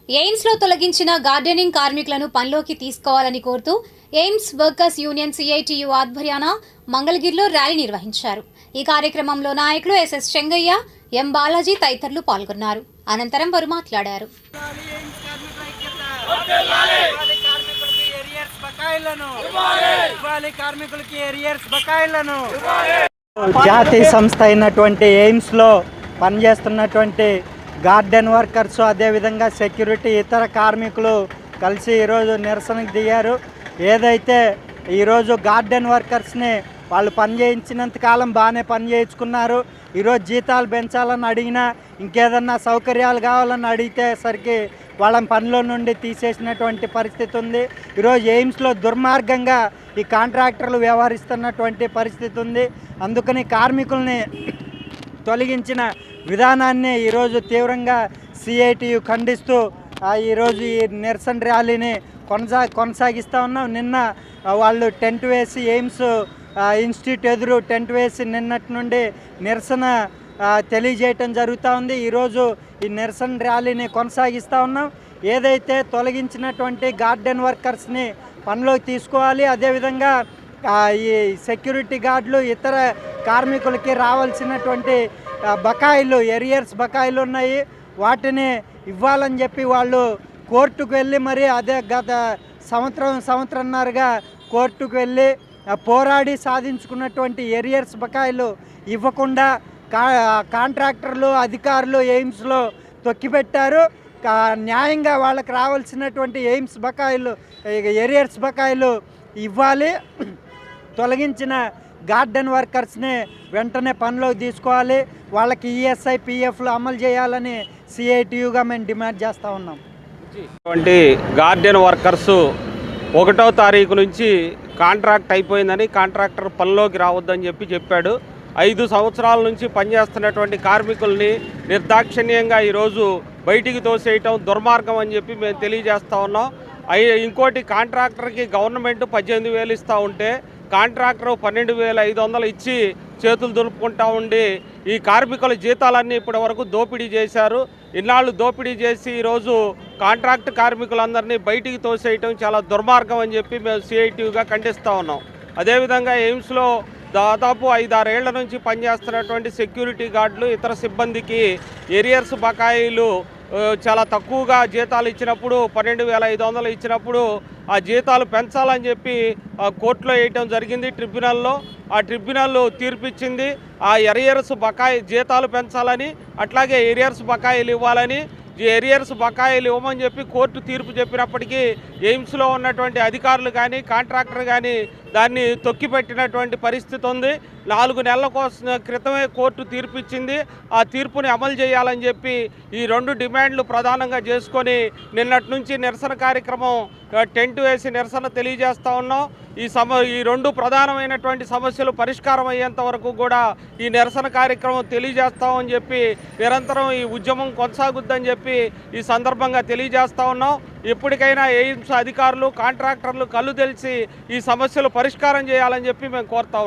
AIIMS లో తొలగించిన gardening కార్మికులను పనిలోకి తీసుకోవాలని కోరుతూ ఎయిమ్స్ వర్కర్స్ యూనియన్ సిఐటియు ఆధ్వర్యాన మంగళగిరిలో ర్యాలీ నిర్వహించారు. ఈ కార్యక్రమంలో నాయకులు ఎస్ఎస్ చెంగయ్య, ఎం బాలాజీ తదితరులు పాల్గొన్నారు. అనంతరం వారు మాట్లాడారు. జాతీయ సంస్థ అయినటువంటి ఎయిమ్స్లో పనిచేస్తున్నటువంటి గార్డెన్ వర్కర్స్, అదేవిధంగా సెక్యూరిటీ, ఇతర కార్మికులు కలిసి ఈరోజు నిరసనకు దిగారు. ఏదైతే ఈరోజు గార్డెన్ వర్కర్స్ని వాళ్ళు పని చేయించినంత కాలం బాగానే పని చేయించుకున్నారు. ఈరోజు జీతాలు పెంచాలని అడిగినా, ఇంకేదన్నా సౌకర్యాలు కావాలని అడిగేసరికి వాళ్ళని పనిలో నుండి తీసేసినటువంటి పరిస్థితి ఉంది. ఈరోజు ఎయిమ్స్లో దుర్మార్గంగా ఈ కాంట్రాక్టర్లు వ్యవహరిస్తున్నటువంటి పరిస్థితి ఉంది. అందుకని కార్మికుల్ని తొలగించిన విధానాన్ని ఈరోజు తీవ్రంగా సిఐటియు ఖండిస్తూ ఈరోజు ఈ నిరసన ర్యాలీని కొనసాగిస్తూ ఉన్నాం. నిన్న వాళ్ళు టెంట్ వేసి ఎయిమ్స్ ఇన్స్టిట్యూట్ ఎదురు టెంట్ వేసి నిన్నటి నుండి నిరసన తెలియజేయటం జరుగుతూ ఉంది. ఈరోజు ఈ నిరసన ర్యాలీని కొనసాగిస్తూ ఉన్నాం. ఏదైతే తొలగించినటువంటి గార్డెన్ వర్కర్స్ని పనిలోకి తీసుకోవాలి, అదేవిధంగా ఈ సెక్యూరిటీ గార్డులు, ఇతర కార్మికులకి రావాల్సినటువంటి బకాయిలు, ఎరియర్స్ బకాయిలు ఉన్నాయి, వాటిని ఇవ్వాలని చెప్పి వాళ్ళు కోర్టుకు వెళ్ళి మరి అదే గత సంవత్సరంన్నరగా కోర్టుకు వెళ్ళి పోరాడి సాధించుకున్నటువంటి ఎరియర్స్ బకాయిలు ఇవ్వకుండా కాంట్రాక్టర్లు, అధికారులు ఎయిమ్స్లో తొక్కిపెట్టారు. న్యాయంగా వాళ్ళకి రావాల్సినటువంటి ఎయిమ్స్ బకాయిలు, ఎరియర్స్ బకాయిలు ఇవ్వాలి. తొలగించిన గార్డెన్ వర్కర్స్ని వెంటనే పనిలోకి తీసుకోవాలి. వాళ్ళకి ఈఎస్ఐ, పిఎఫ్లు అమలు చేయాలని సిఐటియుగా మేము డిమాండ్ చేస్తూ ఉన్నాం. గార్డెన్ వర్కర్సు 1వ తారీఖు నుంచి కాంట్రాక్ట్ అయిపోయిందని, కాంట్రాక్టర్ పనిలోకి రావద్దని చెప్పాడు. 5 సంవత్సరాల నుంచి పనిచేస్తున్నటువంటి కార్మికుల్ని నిర్దాక్షిణ్యంగా ఈరోజు బయటికి తోసేయటం దుర్మార్గం అని చెప్పి మేము తెలియజేస్తూ ఉన్నాం. ఇంకోటి, కాంట్రాక్టర్కి గవర్నమెంట్ 18,000 ఇస్తూ ఉంటే కాంట్రాక్టర్ 12,500 ఇచ్చి చేతులు దులుపుకుంటూ ఉండి ఈ కార్మికుల జీతాలన్నీ ఇప్పటి వరకు దోపిడీ చేశారు. ఇన్నాళ్ళు దోపిడీ చేసి ఈరోజు కాంట్రాక్ట్ కార్మికులందరినీ బయటికి తోసేయటం చాలా దుర్మార్గం అని చెప్పి మేము సిఐటియుగా ఖండిస్తూ ఉన్నాం. అదేవిధంగా ఎయిమ్స్లో దాదాపు 5-6 ఏళ్ల నుంచి పనిచేస్తున్నటువంటి సెక్యూరిటీ గార్డులు, ఇతర సిబ్బందికి ఎరియర్స్ బకాయిలు చాలా తక్కువగా జీతాలు ఇచ్చినప్పుడు 12,500 ఇచ్చినప్పుడు ఆ జీతాలు పెంచాలని చెప్పి కోర్టులో వేయటం జరిగింది, ట్రిబ్యునల్లో. ఆ ట్రిబ్యునల్ తీర్పిచ్చింది ఆ ఎరియర్స్ బకాయి జీతాలు పెంచాలని, అట్లాగే ఎరియర్స్ బకాయిలు ఇవ్వాలని. ఎరియర్స్ బకాయిలు ఇవ్వమని చెప్పి కోర్టు తీర్పు చెప్పినప్పటికీ ఎయిమ్స్లో ఉన్నటువంటి అధికారులు కానీ, కాంట్రాక్టర్ కానీ దాన్ని తొక్కిపెట్టినటువంటి పరిస్థితి ఉంది. 4 నెలల క్రితమే కోర్టు తీర్పు ఇచ్చింది. ఆ తీర్పుని అమలు చేయాలని చెప్పి ఈ 2 డిమాండ్లు ప్రధానంగా చేసుకొని నిన్నటి నుంచి నిరసన కార్యక్రమం టెంట్ వేసి నిరసన తెలియజేస్తూ ఉన్నాం. ఈ 2 ప్రధానమైనటువంటి సమస్యలు పరిష్కారం అయ్యేంత వరకు కూడా ఈ నిరసన కార్యక్రమం తెలియజేస్తామని చెప్పి నిరంతరం ఈ ఉద్యమం కొనసాగుద్దని చెప్పి ఈ సందర్భంగా తెలియజేస్తూ ఉన్నాం. ఎప్పటికైనా ఎయిమ్స్ అధికారులు, కాంట్రాక్టర్లు కళ్ళు తెలిసి ఈ సమస్యలు పరిష్కారం చేయాలని చెప్పి మేము కోరుతా ఉన్నాం.